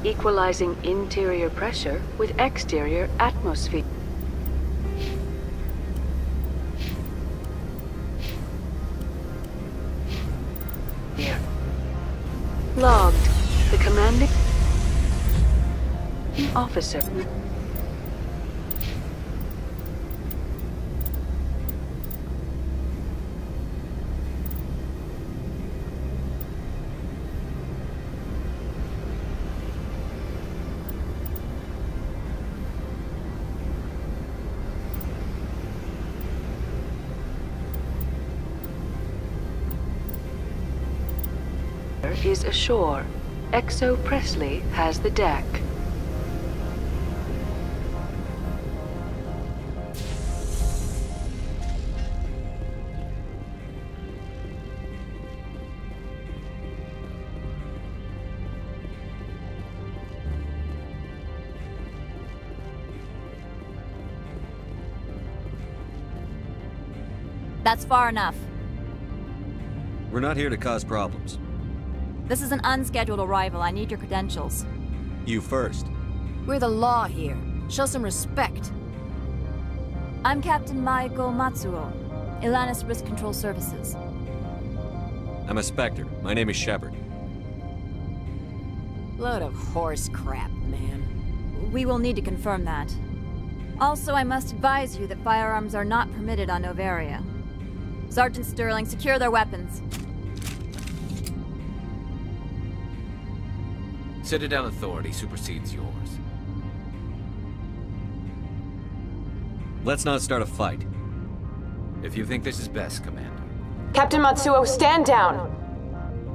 Equalizing interior pressure with exterior atmosphere. Logged. The commanding officer. Is ashore. Exo Presley has the deck. That's far enough. We're not here to cause problems. This is an unscheduled arrival. I need your credentials. You first. We're the law here. Show some respect. I'm Captain Maiko Matsuo, Ilanis Risk Control Services. I'm a Spectre. My name is Shepard. Load of horse crap, man. We will need to confirm that. Also, I must advise you that firearms are not permitted on Noveria. Sergeant Sterling, secure their weapons. Citadel authority supersedes yours. Let's not start a fight. If you think this is best, Commander. Captain Matsuo, stand down.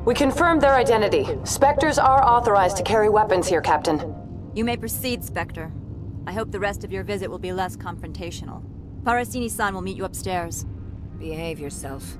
We confirmed their identity. Spectres are authorized to carry weapons here, Captain. You may proceed, Spectre. I hope the rest of your visit will be less confrontational. Parasini-san will meet you upstairs. Behave yourself.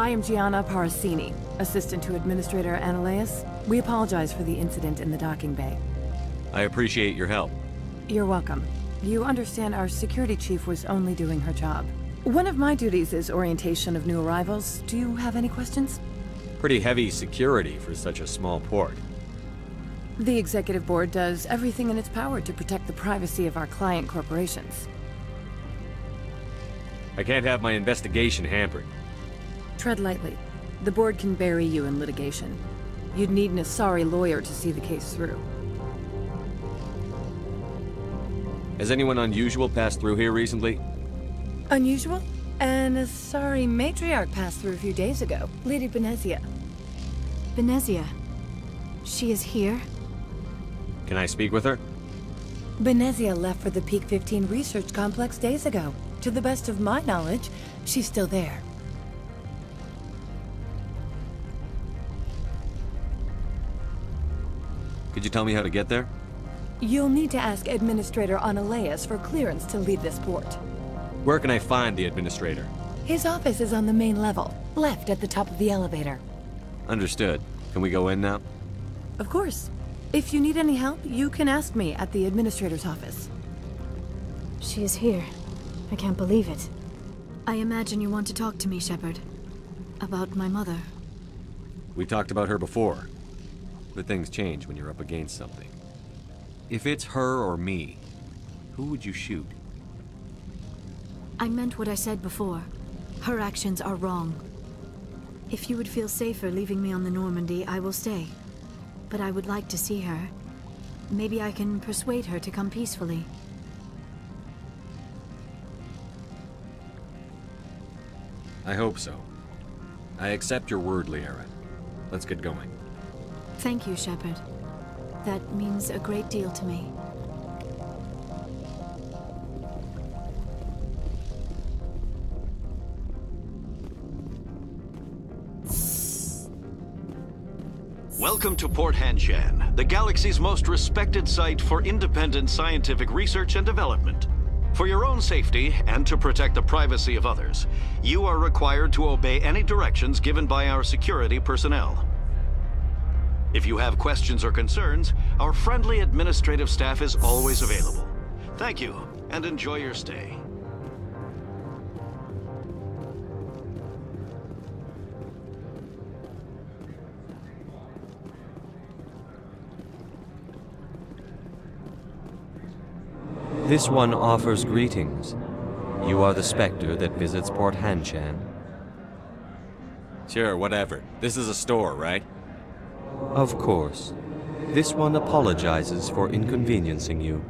I am Gianna Parasini, assistant to Administrator Analeas. We apologize for the incident in the docking bay. I appreciate your help. You're welcome. You understand our security chief was only doing her job. One of my duties is orientation of new arrivals. Do you have any questions? Pretty heavy security for such a small port. The Executive Board does everything in its power to protect the privacy of our client corporations. I can't have my investigation hampered. Tread lightly. The Board can bury you in litigation. You'd need an Asari lawyer to see the case through. Has anyone unusual passed through here recently? Unusual? An Asari matriarch passed through a few days ago. Lady Benezia. Benezia. She is here? Can I speak with her? Benezia left for the Peak 15 research complex days ago. To the best of my knowledge, she's still there. Could you tell me how to get there? You'll need to ask Administrator Analeas for clearance to leave this port. Where can I find the administrator? His office is on the main level, left at the top of the elevator. Understood. Can we go in now? Of course. If you need any help, you can ask me at the Administrator's office. She is here. I can't believe it. I imagine you want to talk to me, Shepard. About my mother. We talked about her before. But things change when you're up against something. If it's her or me, who would you shoot? I meant what I said before. Her actions are wrong. If you would feel safer leaving me on the Normandy, I will stay. But I would like to see her. Maybe I can persuade her to come peacefully. I hope so. I accept your word, Liara. Let's get going. Thank you, Shepard. That means a great deal to me. Welcome to Port Hanshan, the galaxy's most respected site for independent scientific research and development. For your own safety, and to protect the privacy of others, you are required to obey any directions given by our security personnel. If you have questions or concerns, our friendly administrative staff is always available. Thank you, and enjoy your stay. This one offers greetings. You are the Spectre that visits Port Hanshan. Sure, whatever. This is a store, right? Of course. This one apologizes for inconveniencing you.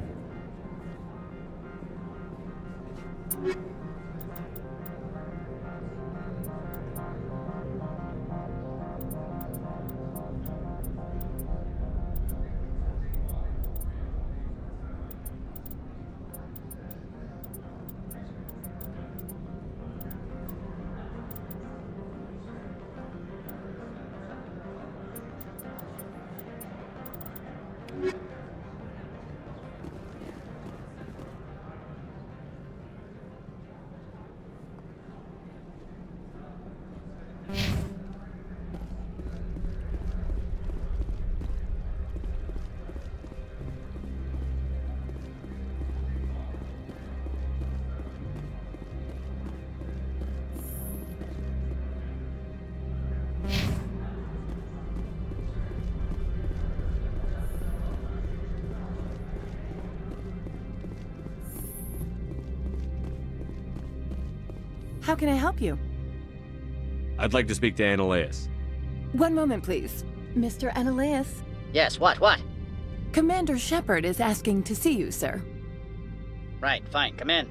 How can I help you? I'd like to speak to Analeas. One moment, please. Mr. Analeas? Yes, what? Commander Shepard is asking to see you, sir. Right, fine, come in.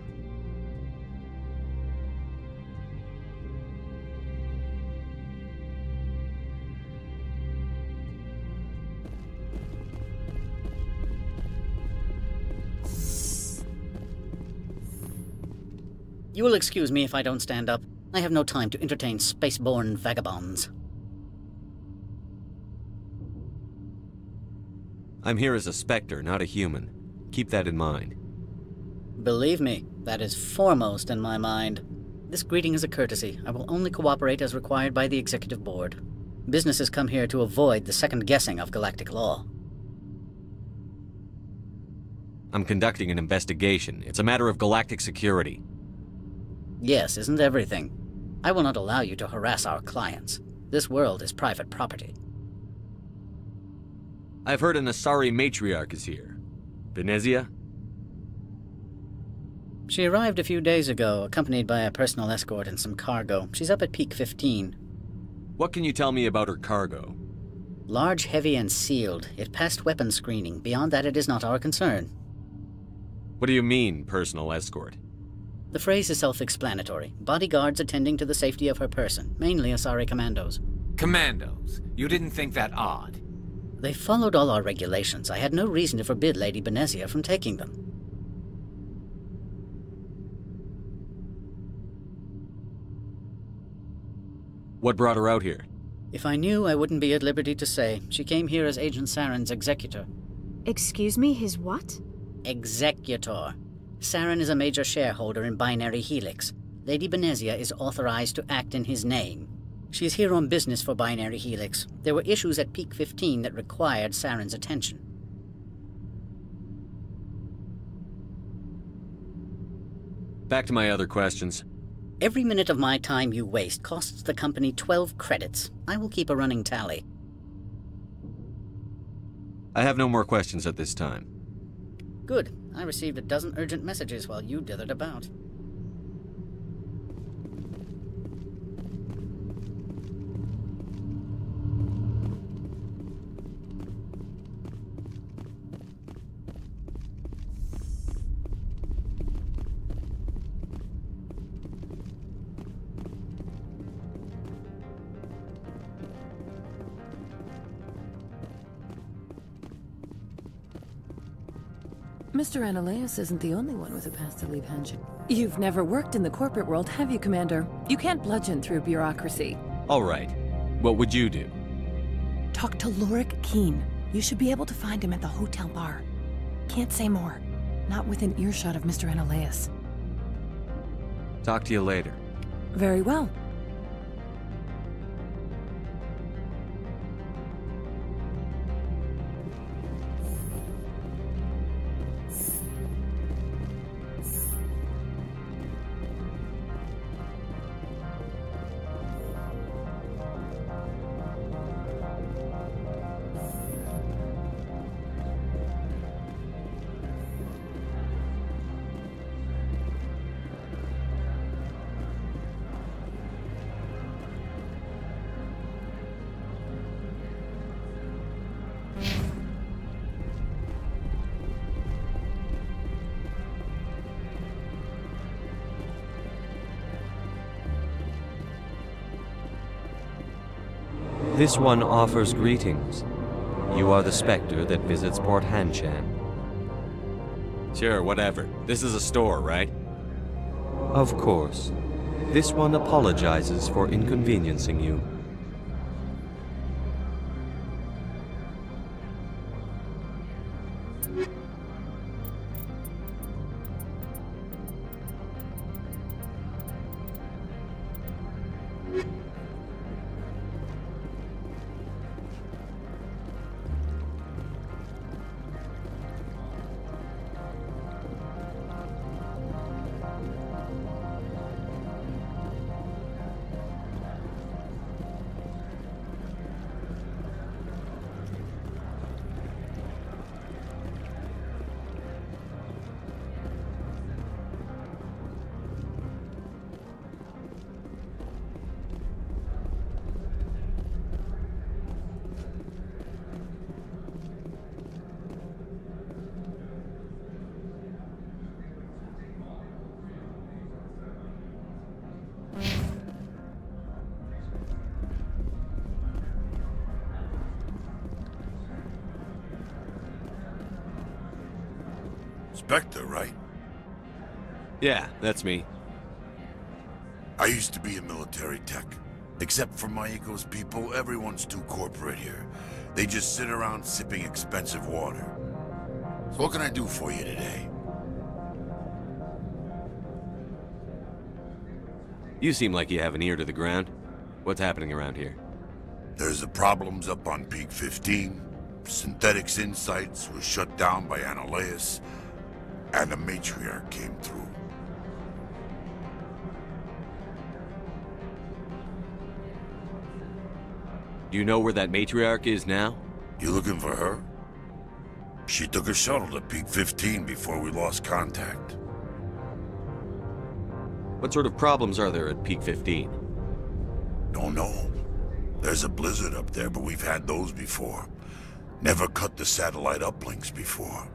You will excuse me if I don't stand up. I have no time to entertain spaceborne vagabonds. I'm here as a Spectre, not a human. Keep that in mind. Believe me, that is foremost in my mind. This greeting is a courtesy. I will only cooperate as required by the Executive Board. Businesses come here to avoid the second-guessing of galactic law. I'm conducting an investigation. It's a matter of galactic security. Yes, isn't everything? I will not allow you to harass our clients. This world is private property. I've heard an Asari matriarch is here. Benezia? She arrived a few days ago, accompanied by a personal escort and some cargo. She's up at Peak 15. What can you tell me about her cargo? Large, heavy, and sealed. It passed weapons screening. Beyond that, it is not our concern. What do you mean, personal escort? The phrase is self-explanatory. Bodyguards attending to the safety of her person, mainly Asari commandos. Commandos? You didn't think that odd? They followed all our regulations. I had no reason to forbid Lady Benezia from taking them. What brought her out here? If I knew, I wouldn't be at liberty to say. She came here as Agent Saren's executor. Excuse me, his what? Executor. Saren is a major shareholder in Binary Helix. Lady Benezia is authorized to act in his name. She's here on business for Binary Helix. There were issues at Peak 15 that required Saren's attention. Back to my other questions. Every minute of my time you waste costs the company 12 credits. I will keep a running tally. I have no more questions at this time. Good. I received a dozen urgent messages while you dithered about. Mr. Analaeus isn't the only one with a past to leave Henshin. You've never worked in the corporate world, have you, Commander? You can't bludgeon through bureaucracy. All right. What would you do? Talk to Lorik Keen. You should be able to find him at the hotel bar. Can't say more. Not within earshot of Mr. Analaeus. Talk to you later. Very well. This one offers greetings. You are the Spectre that visits Port Hanshan. Sure, whatever. This is a store, right? Of course. This one apologizes for inconveniencing you. Spectre, right? Yeah, that's me. I used to be a military tech. Except for Maiko's people, everyone's too corporate here. They just sit around sipping expensive water. So what can I do for you today? You seem like you have an ear to the ground. What's happening around here? There's the problems up on Peak 15. Synthetics Insights was shut down by Analeus, and the Matriarch came through. Do you know where that Matriarch is now? You looking for her? She took a shuttle to Peak 15 before we lost contact. What sort of problems are there at Peak 15? Don't know. There's a blizzard up there, but we've had those before. Never cut the satellite uplinks before.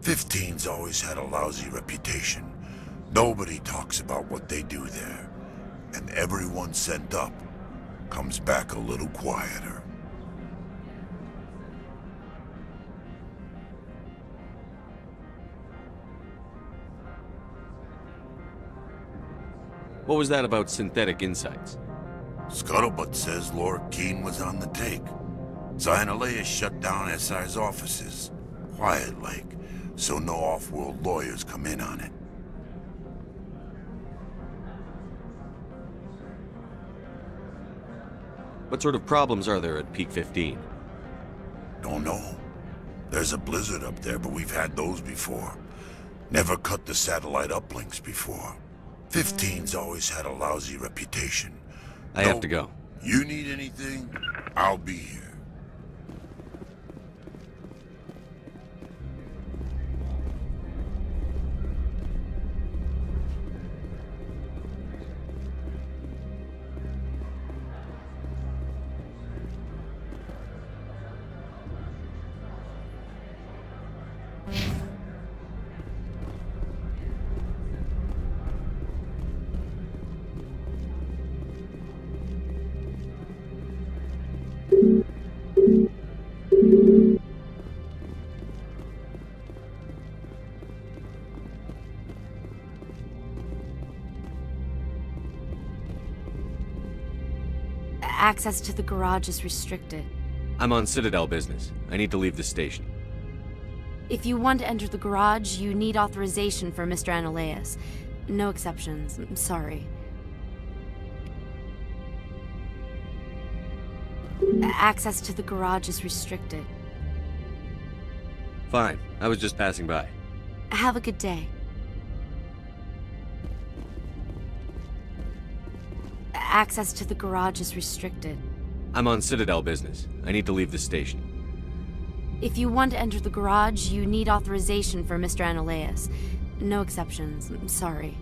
15's always had a lousy reputation. Nobody talks about what they do there. And everyone sent up comes back a little quieter. What was that about Synthetic Insights? Scuttlebutt says Laura Keene was on the take. Analeus shut down SI's offices. Quiet-like, so no off-world lawyers come in on it. What sort of problems are there at Peak 15? Don't know. There's a blizzard up there, but we've had those before. Never cut the satellite uplinks before. 15's always had a lousy reputation. I have to go. You need anything? I'll be here. Access to the garage is restricted. I'm on Citadel business. I need to leave the station. If you want to enter the garage, you need authorization for Mr. Analeus. No exceptions. I'm sorry. Access to the garage is restricted. Fine. I was just passing by. Have a good day. Access to the garage is restricted. I'm on Citadel business. I need to leave the station. If you want to enter the garage, you need authorization for Mr. Analeus. No exceptions. I'm sorry.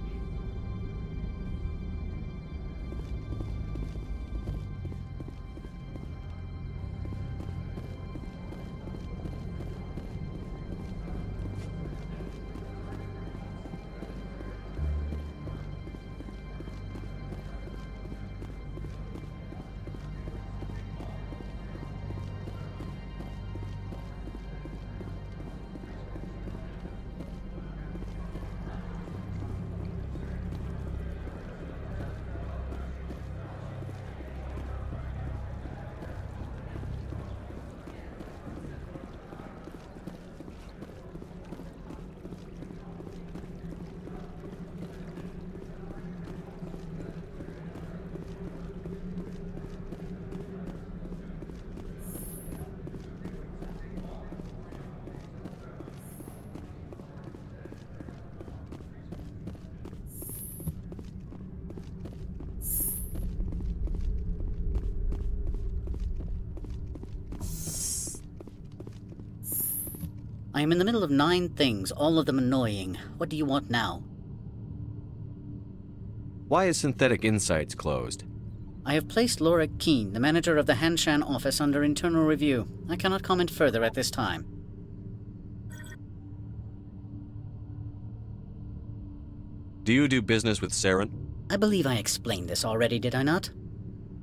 I am in the middle of 9 things, all of them annoying. What do you want now? Why is Synthetic Insights closed? I have placed Laura Keene, the manager of the Hanshan office, under internal review. I cannot comment further at this time. Do you do business with Saren? I believe I explained this already, did I not?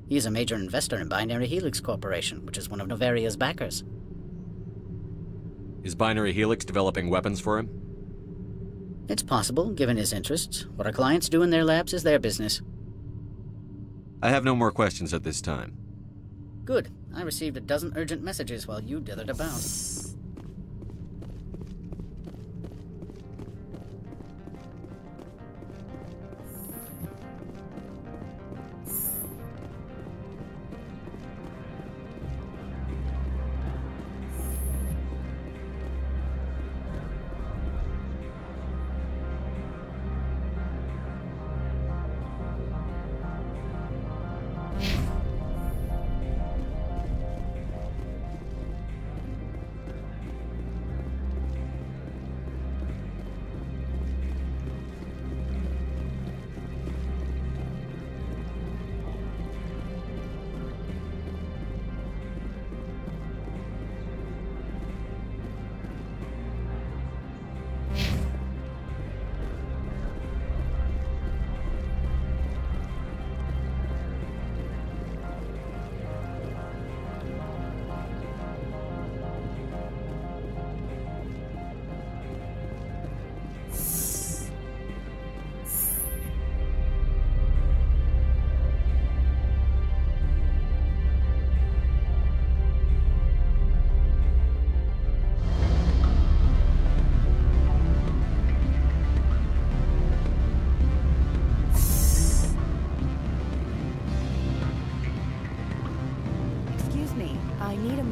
He is a major investor in Binary Helix Corporation, which is one of Novaria's backers. Is Binary Helix developing weapons for him? It's possible, given his interests. What our clients do in their labs is their business. I have no more questions at this time. Good. I received a dozen urgent messages while you dithered about.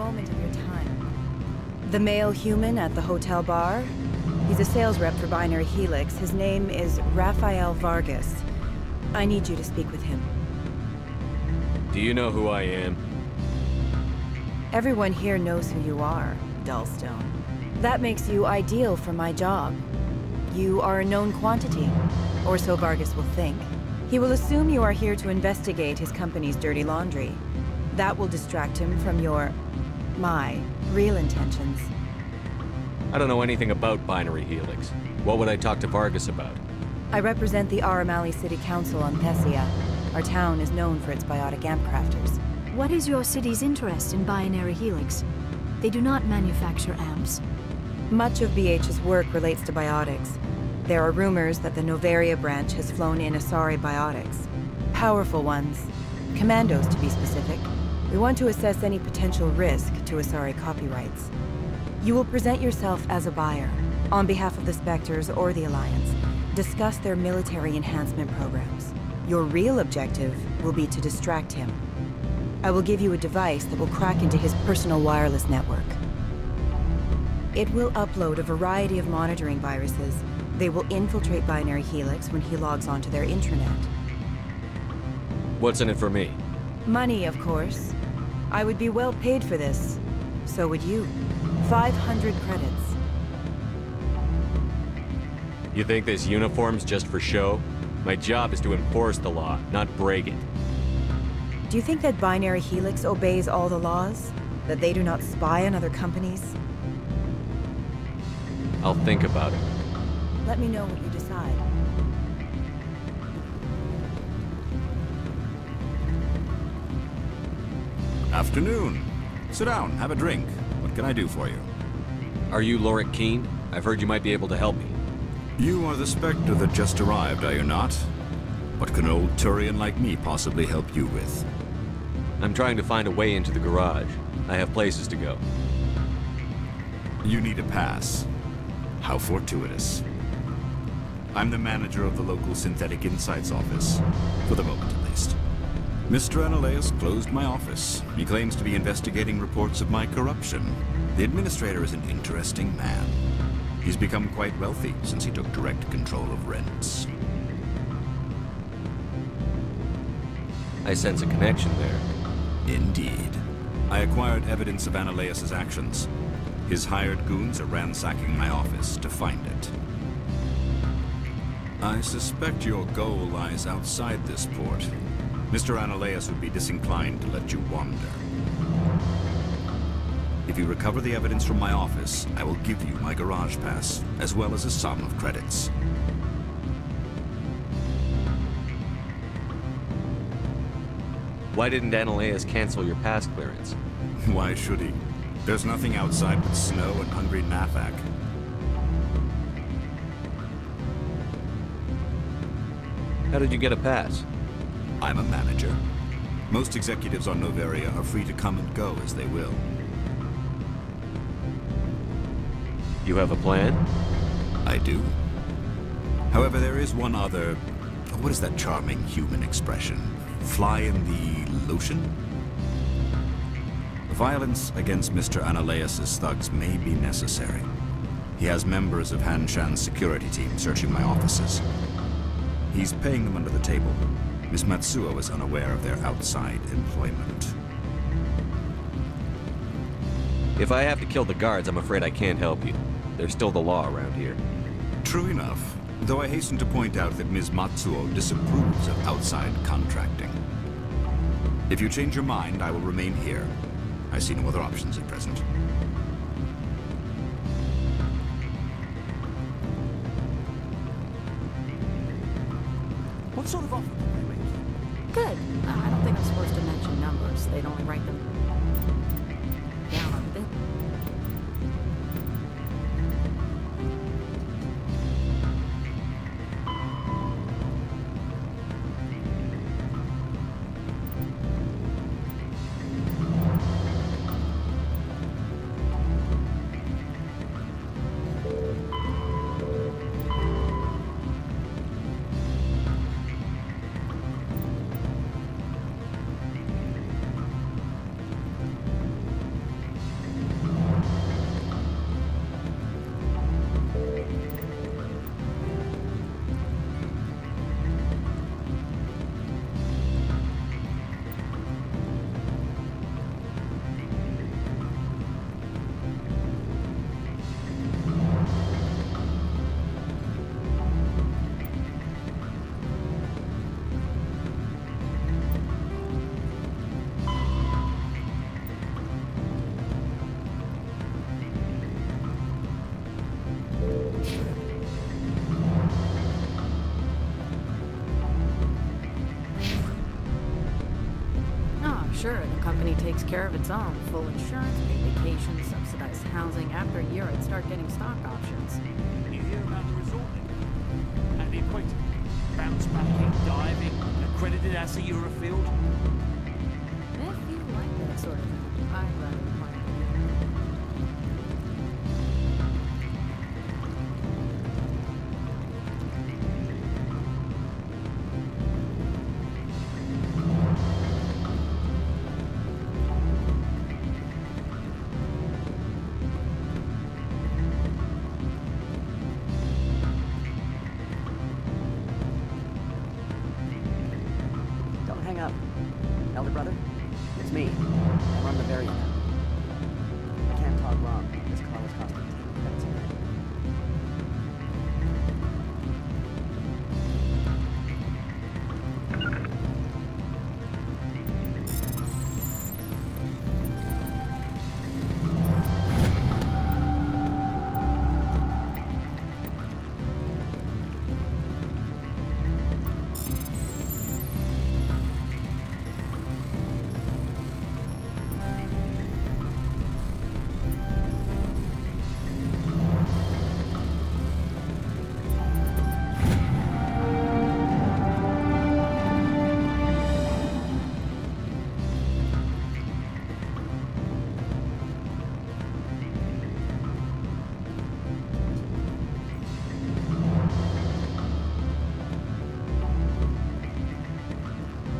moment of your time. The male human at the hotel bar? He's a sales rep for Binary Helix. His name is Rafael Vargas. I need you to speak with him. Do you know who I am? Everyone here knows who you are, Dullstone. That makes you ideal for my job. You are a known quantity, or so Vargas will think. He will assume you are here to investigate his company's dirty laundry. That will distract him from my real intentions. I don't know anything about Binary Helix. What would I talk to Vargas about? I represent the Aramali City Council on Thessia. Our town is known for its biotic amp crafters. What is your city's interest in Binary Helix? They do not manufacture amps. Much of BH's work relates to biotics. There are rumors that the Noveria branch has flown in Asari biotics. Powerful ones. Commandos, to be specific. We want to assess any potential risk to Asari copyrights. You will present yourself as a buyer, on behalf of the Spectres or the Alliance. Discuss their military enhancement programs. Your real objective will be to distract him. I will give you a device that will crack into his personal wireless network. It will upload a variety of monitoring viruses. They will infiltrate Binary Helix when he logs onto their intranet. What's in it for me? Money, of course. I would be well paid for this. So would you. 500 credits. You think this uniform's just for show? My job is to enforce the law, not break it. Do you think that Binary Helix obeys all the laws? That they do not spy on other companies? I'll think about it. Let me know what you decide. Afternoon. Sit down, have a drink. What can I do for you? Are you Lorik Keen? I've heard you might be able to help me. You are the Spectre that just arrived, are you not? What can an old Turian like me possibly help you with? I'm trying to find a way into the garage. I have places to go. You need a pass. How fortuitous. I'm the manager of the local Synthetic Insights office. For the moment, at least. Mr. Analeas closed my office. He claims to be investigating reports of my corruption. The administrator is an interesting man. He's become quite wealthy since he took direct control of rents. I sense a connection there. Indeed. I acquired evidence of Analeas' actions. His hired goons are ransacking my office to find it. I suspect your goal lies outside this port. Mr. Analeas would be disinclined to let you wander. If you recover the evidence from my office, I will give you my garage pass, as well as a sum of credits. Why didn't Analeas cancel your pass clearance? Why should he? There's nothing outside but snow and hungry Nafak. How did you get a pass? I'm a manager. Most executives on Noveria are free to come and go as they will. You have a plan? I do. However, there is one other... What is that charming human expression? Fly in the lotion? Violence against Mr. Analeas' thugs may be necessary. He has members of Hanshan's security team searching my offices. He's paying them under the table. Miss Matsuo is unaware of their outside employment. If I have to kill the guards, I'm afraid I can't help you. There's still the law around here. True enough, though I hasten to point out that Ms. Matsuo disapproves of outside contracting. If you change your mind, I will remain here. I see no other options at present. What sort of offer did they make? Good. I don't think I'm supposed to mention numbers. They'd only write them down on the bit. Sure, the company takes care of its own. Full insurance, paid vacations, subsidized housing. After a year, I'd start getting stock options. You hear about the resort then? At the equator? Bounce backing, diving, accredited as a Eurofield? If you like that sort of thing, I'd rather find Don't hang up. Elder brother, it's me. I'm on Bavaria now. I can't talk long. This call was costing 10 credits a minute.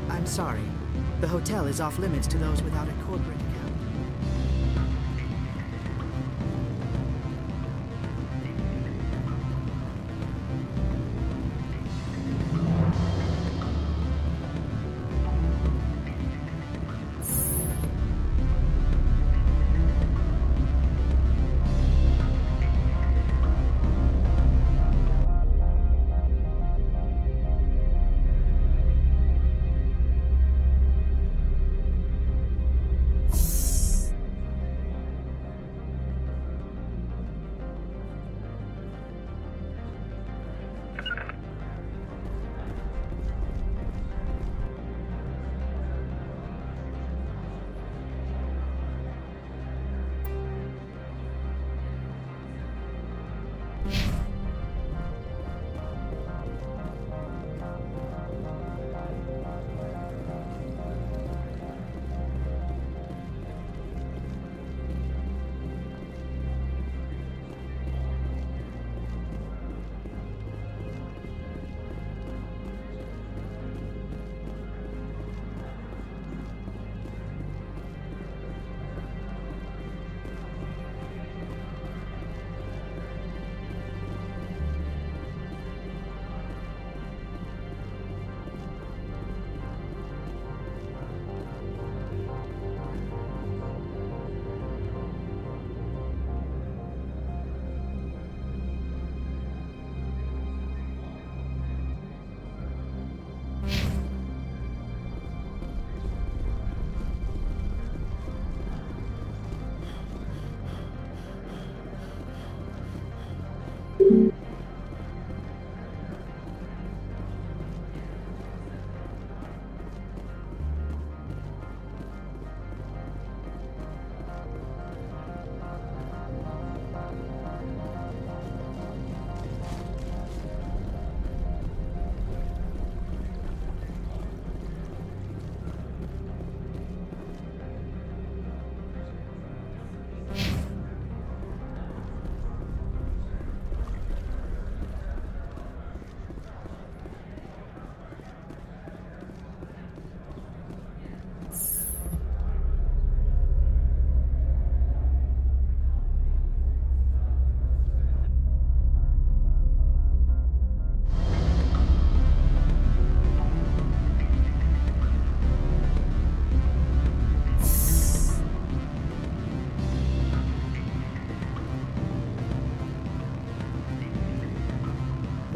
I'm sorry. The hotel is off limits to those without a corporate account.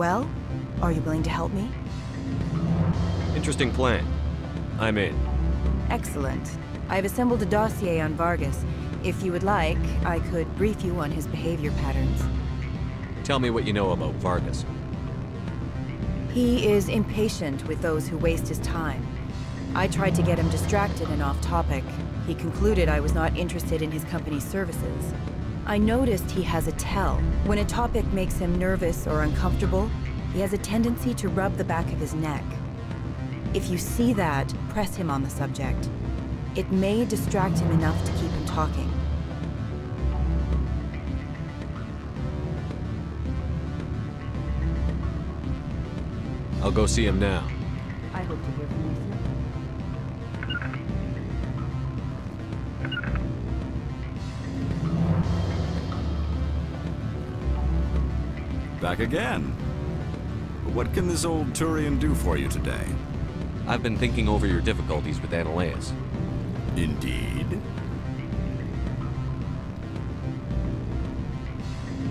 Well, are you willing to help me? Interesting plan. I'm in. Excellent. I've assembled a dossier on Vargas. If you would like, I could brief you on his behavior patterns. Tell me what you know about Vargas. He is impatient with those who waste his time. I tried to get him distracted and off topic. He concluded I was not interested in his company's services. I noticed he has a tell. When a topic makes him nervous or uncomfortable, he has a tendency to rub the back of his neck. If you see that, press him on the subject. It may distract him enough to keep him talking. I'll go see him now. I hope to hear from you soon. Back again. What can this old Turian do for you today? I've been thinking over your difficulties with Analeus. Indeed.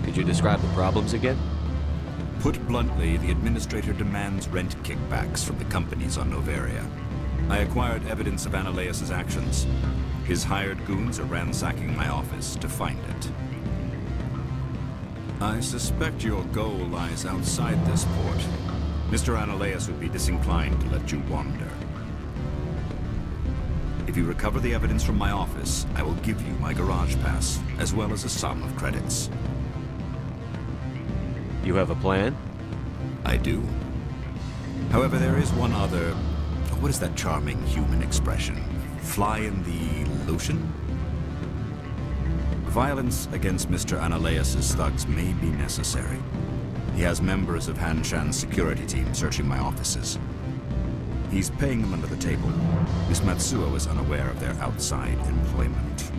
Could you describe the problems again? Put bluntly, the Administrator demands rent kickbacks from the companies on Noveria. I acquired evidence of Analeus' actions. His hired goons are ransacking my office to find it. I suspect your goal lies outside this port. Mr. Analeus would be disinclined to let you wander. If you recover the evidence from my office, I will give you my garage pass, as well as a sum of credits. You have a plan? I do. However, there is one other... What is that charming human expression? Fly in the lotion? Violence against Mr. Analeus' thugs may be necessary. He has members of Han Shan's security team searching my offices. He's paying them under the table. Miss Matsuo is unaware of their outside employment.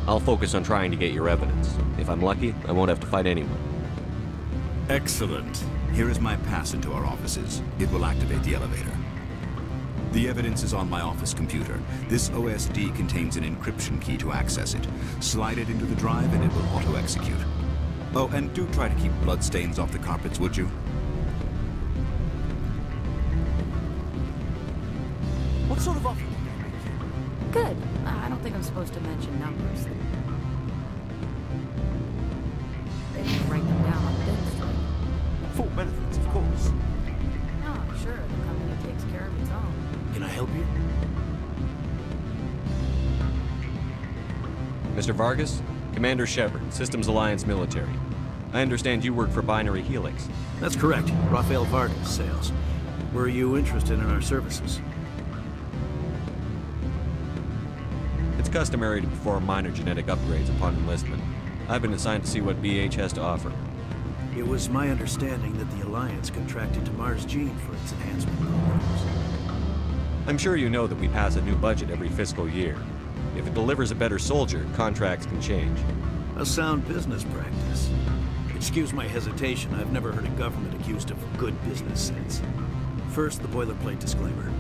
I'll focus on trying to get your evidence. If I'm lucky, I won't have to fight anyone. Excellent. Here is my pass into our offices. It will activate the elevator. The evidence is on my office computer. This OSD contains an encryption key to access it. Slide it into the drive and it will auto-execute. Oh, and do try to keep bloodstains off the carpets, would you? What sort of offer did they make you? Good. I don't think I'm supposed to mention numbers. They didn't write them down on Demonstrate. Full benefits, of course. No, I'm sure the company takes care of its own. Can I help you? Mr. Vargas? Commander Shepard, Systems Alliance Military. I understand you work for Binary Helix. That's correct. Rafael Vargas, sales. Were you interested in our services? It's customary to perform minor genetic upgrades upon enlistment. I've been assigned to see what BH has to offer. It was my understanding that the Alliance contracted to Mars Gene for its enhancement programs. I'm sure you know that we pass a new budget every fiscal year. If it delivers a better soldier, contracts can change. A sound business practice. Excuse my hesitation, I've never heard a government accused of good business sense. First, the boilerplate disclaimer.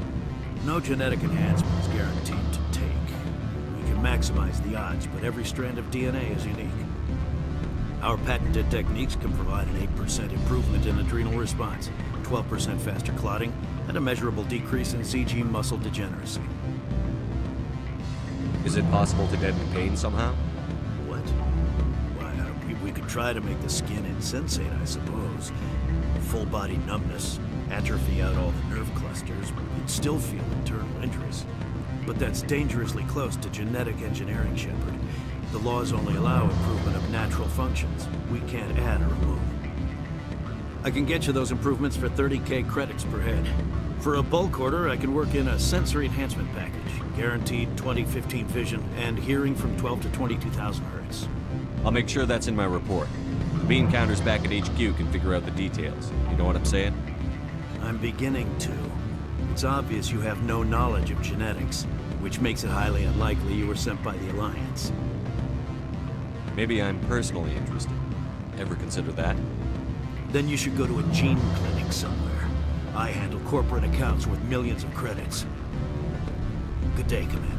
No genetic enhancement is guaranteed to take. We can maximize the odds, but every strand of DNA is unique. Our patented techniques can provide an 8% improvement in adrenal response, 12% faster clotting, and a measurable decrease in CG muscle degeneracy. Is it possible to deaden pain somehow? What? Why, we could try to make the skin insensate, I suppose. Full body numbness, atrophy out all the nerve clusters, you'd still feel internal injuries. But that's dangerously close to genetic engineering, Shepard. The laws only allow improvement of natural functions. We can't add or remove. I can get you those improvements for 30K credits per head. For a bulk order, I can work in a sensory enhancement package. Guaranteed 20/15 vision and hearing from 12 to 22,000 hertz. I'll make sure that's in my report. The bean counters back at HQ can figure out the details. You know what I'm saying? I'm beginning to. It's obvious you have no knowledge of genetics, which makes it highly unlikely you were sent by the Alliance. Maybe I'm personally interested. Ever consider that? Then you should go to a gene clinic somewhere. I handle corporate accounts with millions of credits. Good day, Commander.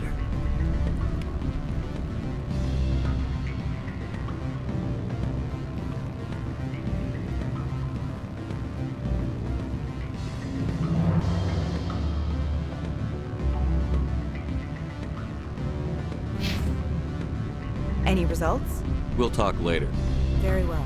Any results? We'll talk later. Very well.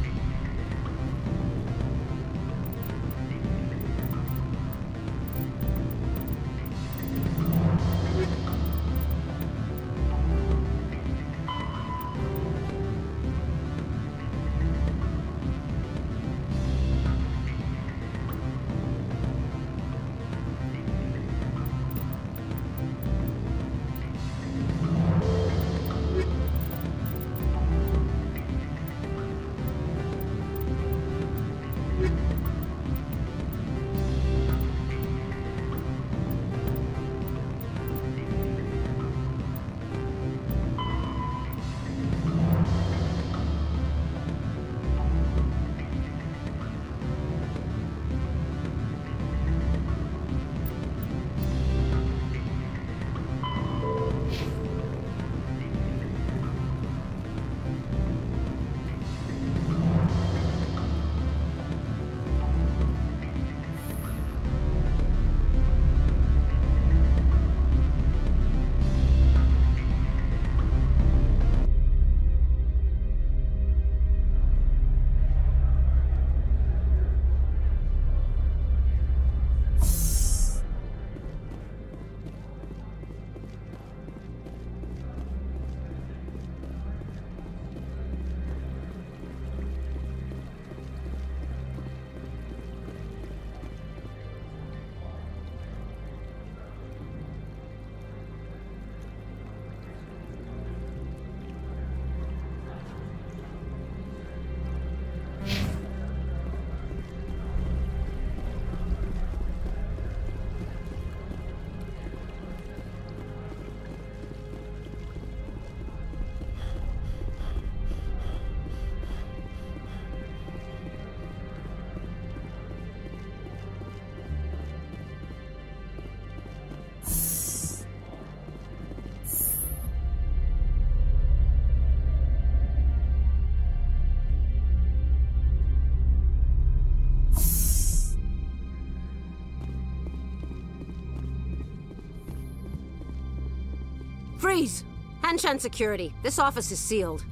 Freeze! Hanshan security. This office is sealed.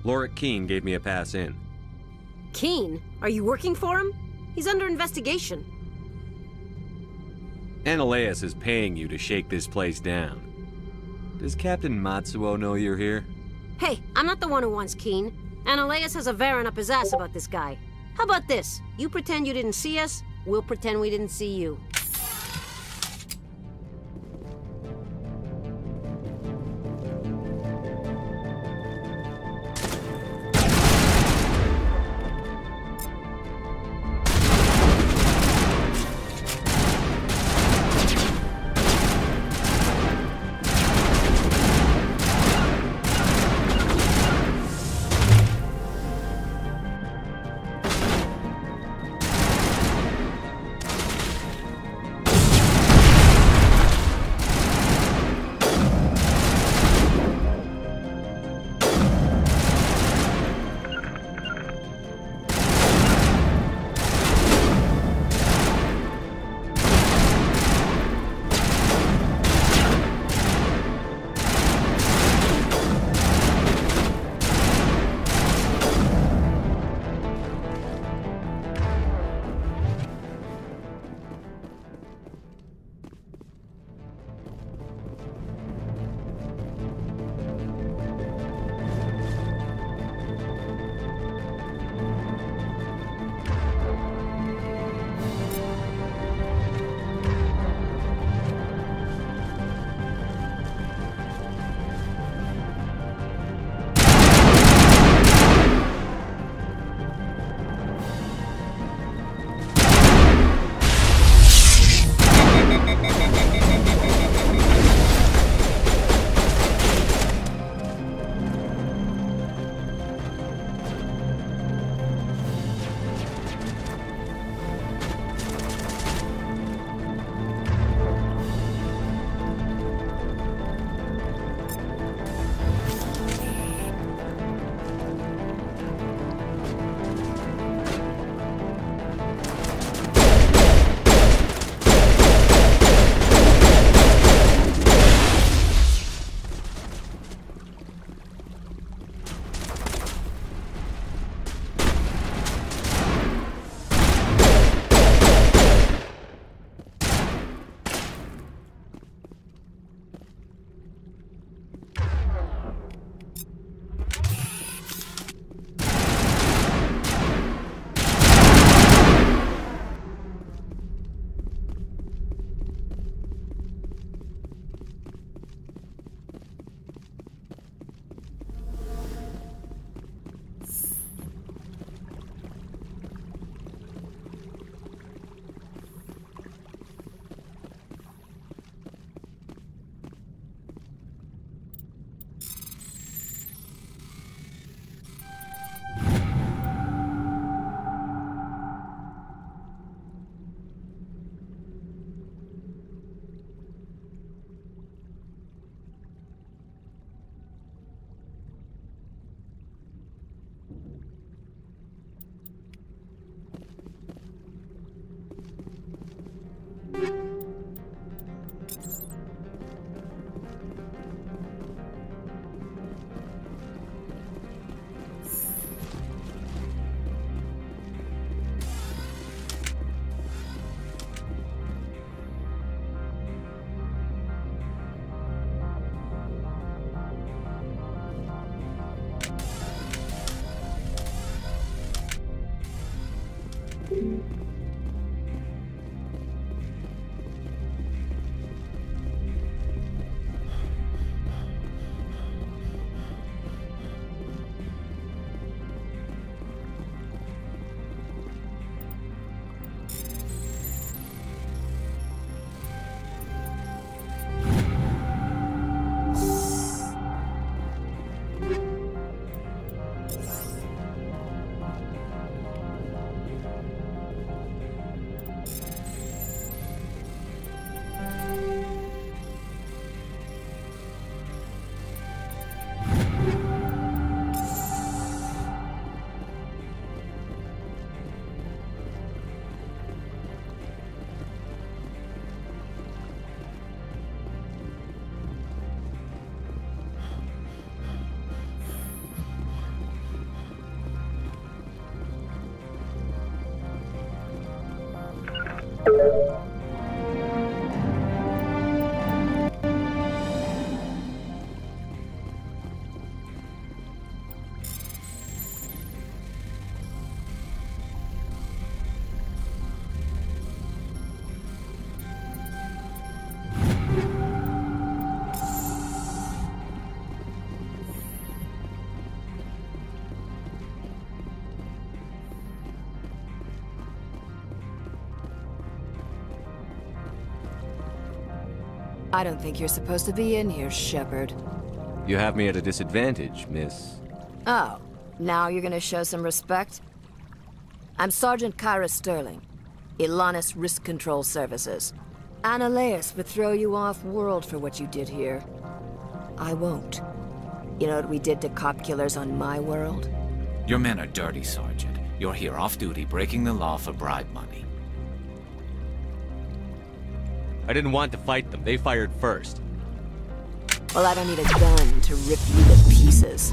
Lorik Quiin gave me a pass in. Quiin? Are you working for him? He's under investigation. Analeas is paying you to shake this place down. Does Captain Matsuo know you're here? Hey, I'm not the one who wants Quiin. Analeas has a Varren up his ass about this guy. How about this? You pretend you didn't see us, we'll pretend we didn't see you. I don't think you're supposed to be in here, Shepard. You have me at a disadvantage, miss. Oh, now you're gonna show some respect? I'm Sergeant Kyra Sterling, Ilanis Risk Control Services. Analeas would throw you off-world for what you did here. I won't. You know what we did to cop killers on my world? Your men are dirty, Sergeant. You're here off-duty, breaking the law for bribe money. I didn't want to fight them. They fired first. Well, I don't need a gun to rip you to pieces.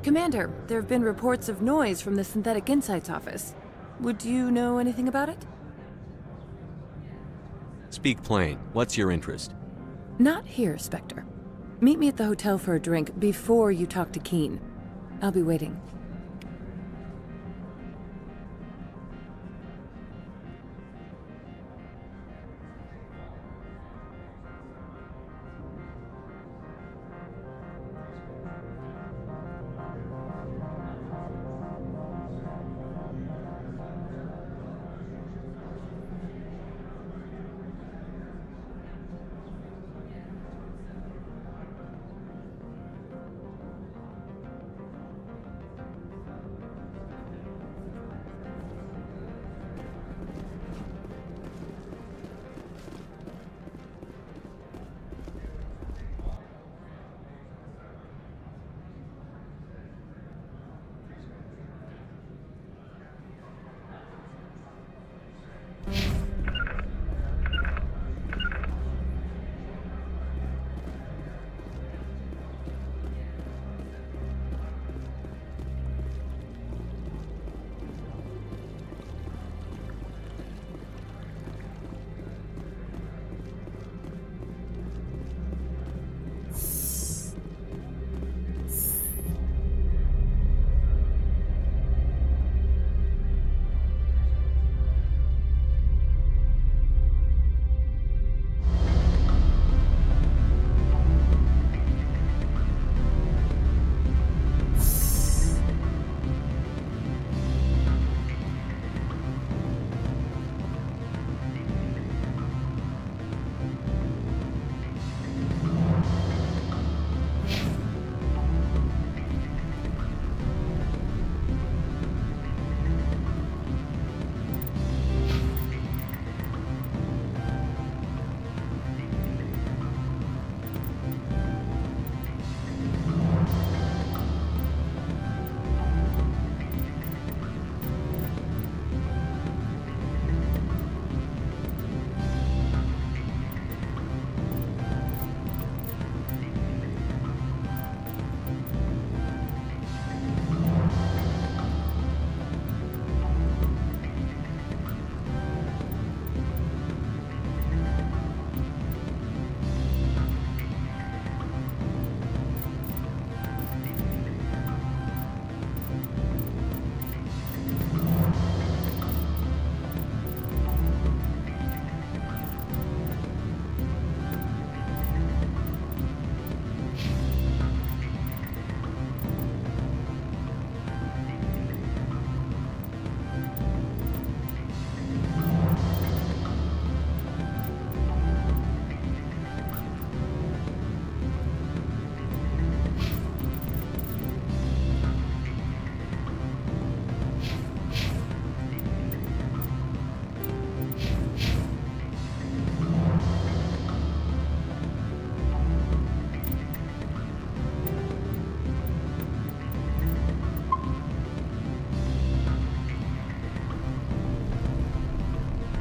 Commander, there have been reports of noise from the Synthetic Insights office. Would you know anything about it? Speak plain. What's your interest? Not here, Spectre. Meet me at the hotel for a drink before you talk to Keen. I'll be waiting.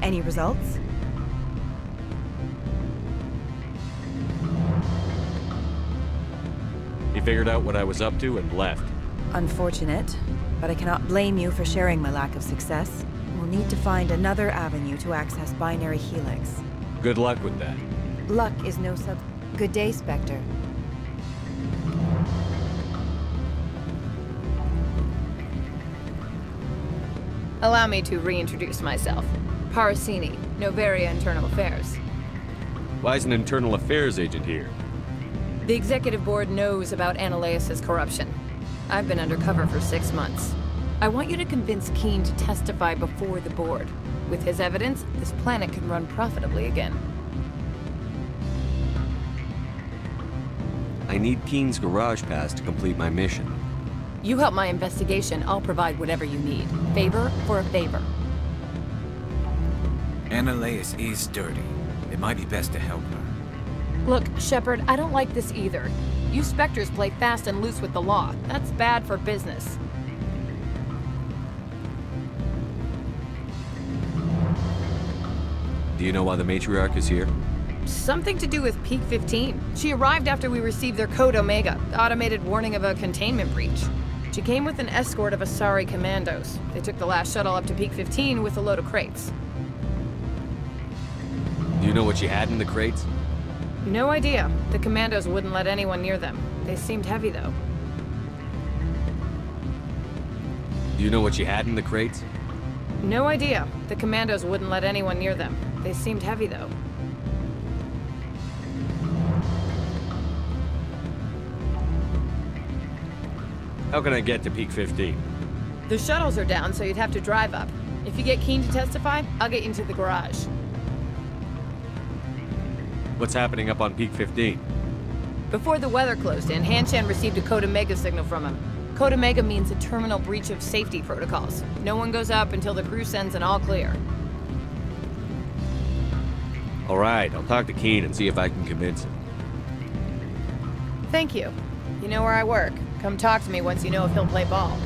Any results? He figured out what I was up to and left. Unfortunate, but I cannot blame you for sharing my lack of success. We'll need to find another avenue to access Binary Helix. Good luck with that. Luck is no sub... Good day, Spectre. Allow me to reintroduce myself. Parasini, Noveria Internal Affairs. Why is an internal affairs agent here? The executive board knows about Ananias' corruption. I've been undercover for 6 months. I want you to convince Keen to testify before the board. With his evidence, this planet can run profitably again. I need Keen's garage pass to complete my mission. You help my investigation, I'll provide whatever you need. Favor for a favor. Ananias is dirty. It might be best to help her. Look, Shepard, I don't like this either. You Spectres play fast and loose with the law. That's bad for business. Do you know why the matriarch is here? Something to do with Peak 15. She arrived after we received their Code Omega, automated warning of a containment breach. She came with an escort of Asari commandos. They took the last shuttle up to Peak 15 with a load of crates. Do you know what she had in the crates? No idea. The commandos wouldn't let anyone near them. They seemed heavy, though. Do you know what you had in the crates? No idea. The commandos wouldn't let anyone near them. They seemed heavy, though. How can I get to Peak 15? The shuttles are down, so you'd have to drive up. If you get Keene to testify, I'll get you into the garage. What's happening up on Peak 15? Before the weather closed in, Hanshan received a Code Omega signal from him. Code Omega means a terminal breach of safety protocols. No one goes up until the crew sends an all clear. All right, I'll talk to Keene and see if I can convince him. Thank you. You know where I work. Come talk to me once you know if he'll play ball.